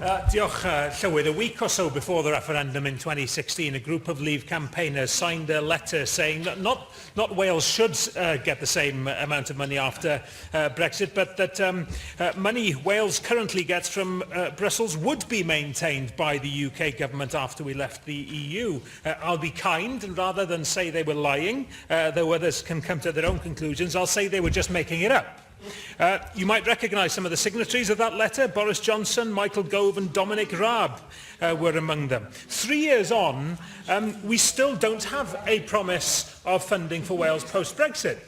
Diolch, Llywydd. A week or so before the referendum in 2016, a group of Leave campaigners signed a letter saying that not Wales should get the same amount of money after Brexit, but that money Wales currently gets from Brussels would be maintained by the UK government after we left the EU. I'll be kind, and rather than say they were lying, though others can come to their own conclusions, I'll say they were just making it up. You might recognise some of the signatories of that letter. Boris Johnson, Michael Gove and Dominic Raab were among them. 3 years on, we still don't have a promise of funding for Wales post-Brexit.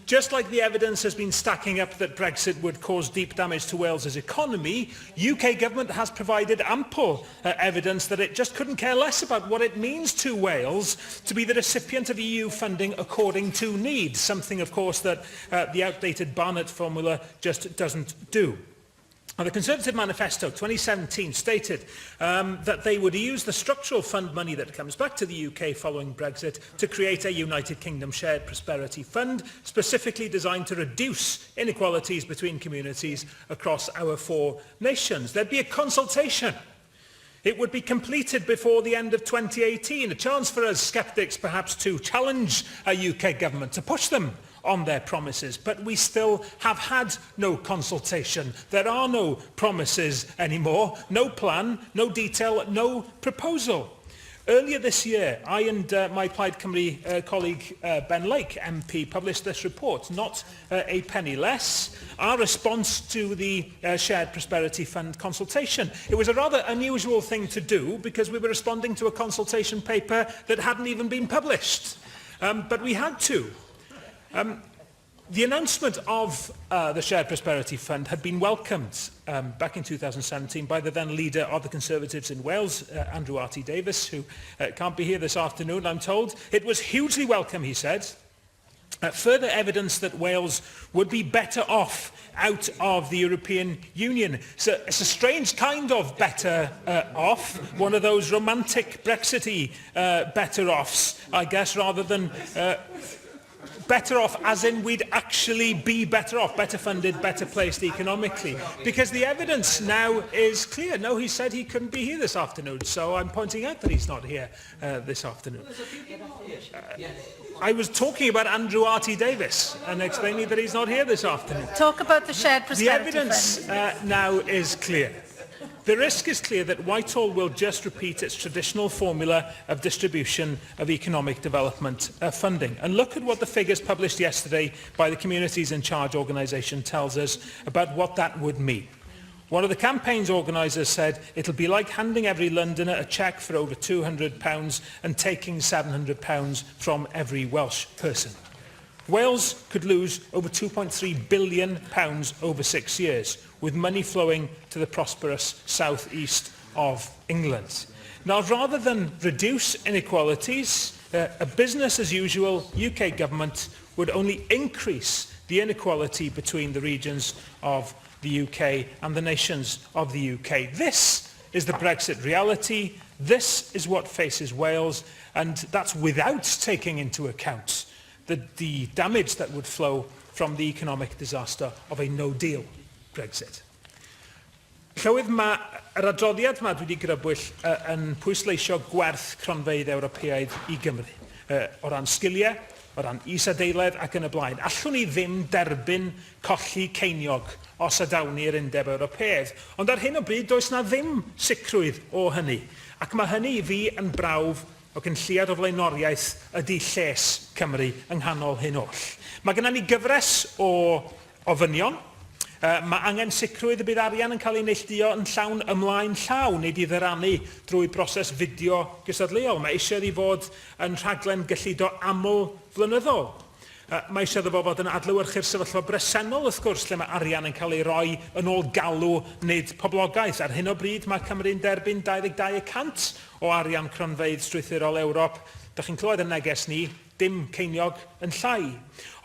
Just like the evidence has been stacking up that Brexit would cause deep damage to Wales's economy, UK government has provided ample evidence that it just couldn't care less about what it means to Wales to be the recipient of EU funding according to need, something, of course, that the outdated Barnett formula just doesn't do. Now, the Conservative Manifesto 2017 stated that they would use the structural fund money that comes back to the UK following Brexit to create a United Kingdom Shared Prosperity Fund, specifically designed to reduce inequalities between communities across our 4 nations. There'd be a consultation. It would be completed before the end of 2018, a chance for us sceptics perhaps to challenge a UK government, to push them on their promises, but we still have had no consultation. There are no promises anymore, no plan, no detail, no proposal. Earlier this year, I and my Plaid Cymru colleague Ben Lake, MP, published this report, Not a Penny Less, our response to the Shared Prosperity Fund consultation. It was a rather unusual thing to do because we were responding to a consultation paper that hadn't even been published, but we had to. The announcement of the Shared Prosperity Fund had been welcomed back in 2017 by the then leader of the Conservatives in Wales, Andrew Davies, who can't be here this afternoon, I'm told. It was hugely welcome, he said. Further evidence that Wales would be better off out of the European Union. So it's a strange kind of better off, one of those romantic Brexity better offs, I guess, rather than better off as in we'd actually be better off, better funded, better placed economically. Because the evidence now is clear. No, he said he couldn't be here this afternoon, so I'm pointing out that he's not here this afternoon. I was talking about Andrew Davies and explaining that he's not here this afternoon. Talk about the Shared Prosperity Fund. The evidence now is clear. The risk is clear that Whitehall will just repeat its traditional formula of distribution of economic development funding. And look at what the figures published yesterday by the Communities in Charge organisation tells us about what that would mean. One of the campaign's organisers said it'll be like handing every Londoner a cheque for over £200 and taking £700 from every Welsh person. Wales could lose over £2.3 billion over 6 years, with money flowing to the prosperous south-east of England. Now, rather than reduce inequalities, a business-as-usual UK government would only increase the inequality between the regions of the UK and the nations of the UK. This is the Brexit reality. This is what faces Wales, and that's without taking into account the damage that would flow from the economic disaster of a no-deal Brexit. Llywydd, yr adroddiad yma dwi wedi grybwyll yn pwysleisio gwerth cronfeydd Ewropeaidd i Gymru. O ran sgiliau, o ran is-adeiledd ac yn y blaen. Allwn ni ddim derbyn colli ceiniog os adawn ni'r Undeb Ewropeaidd. Ond ar hyn o bryd, does na ddim sicrwydd o hynny. Ac mae hynny i fi yn brawf o gynlliad o flaenoriaeth ydy lles Cymru yng nghanol hyn oll. Mae gennym ni gyfres o ofynion. Mae angen sicrwydd y bydd arian yn cael ei neilltuo yn llawn ymlaen llaw, nid i ddirannu drwy broses fideo gystadleuol. Mae eisiau i fod yn rhaglen gyllido aml flynyddol. Mae eisiau iddo fo fod yn adlewyrchu'r sefyllfa bresennol, wrth gwrs, lle mae arian yn cael ei roi yn ôl galw nid poblogaeth. Ar hyn o bryd mae Cymru'n derbyn 22% o arian cronfeydd strwythurol Ewrop. Dych chi'n clywed y neges ni, dim ceiniog yn llai.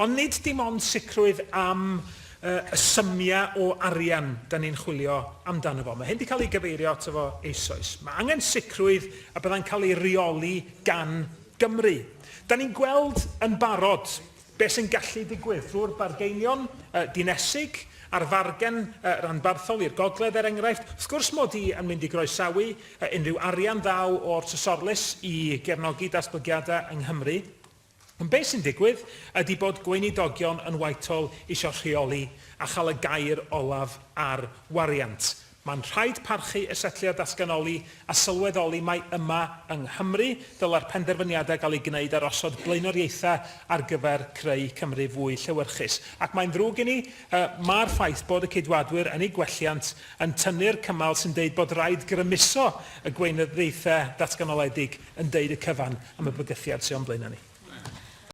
Ond nid dim ond sicrwydd am y symiau o arian da ni'n chwilio amdano fo. Mae hyn wedi cael ei gyfeirio ato fo eisoes. Mae angen sicrwydd a byddai'n cael ei reoli gan Gymru. Da ni'n gweld yn barod beth sy'n gallu digwydd drwy'r bargeinion dinesig A'r fargen ranbarthol i'r gogledd er enghraifft, wrth gwrs mod i yn mynd i groesawu unrhyw arian ddaw o'r Trysorlus i gefnogi datblygiadau yng Nghymru. Ond beth sy'n digwydd ydy bod gweinidogion yn Whitehall eisiau rheoli a chael y gair olaf ar wariant. Mae'n rhaid parchu y setliad datganoli a sylweddoli mai yma yng Nghymru dyla'r penderfyniadau gael eu gwneud ar osod blaenoriaethau ar gyfer creu Cymru fwy llewyrchus. Ac mae'n ddrwg i ni, mae'r ffaith bod y cydwadwyr yn ei gwelliant yn tynnu'r cymal sy'n deud bod rhaid grymuso y gweinyddiaethau datganoledig yn deud y cyfan am y bygythiad sy'n o'n blaenau ni.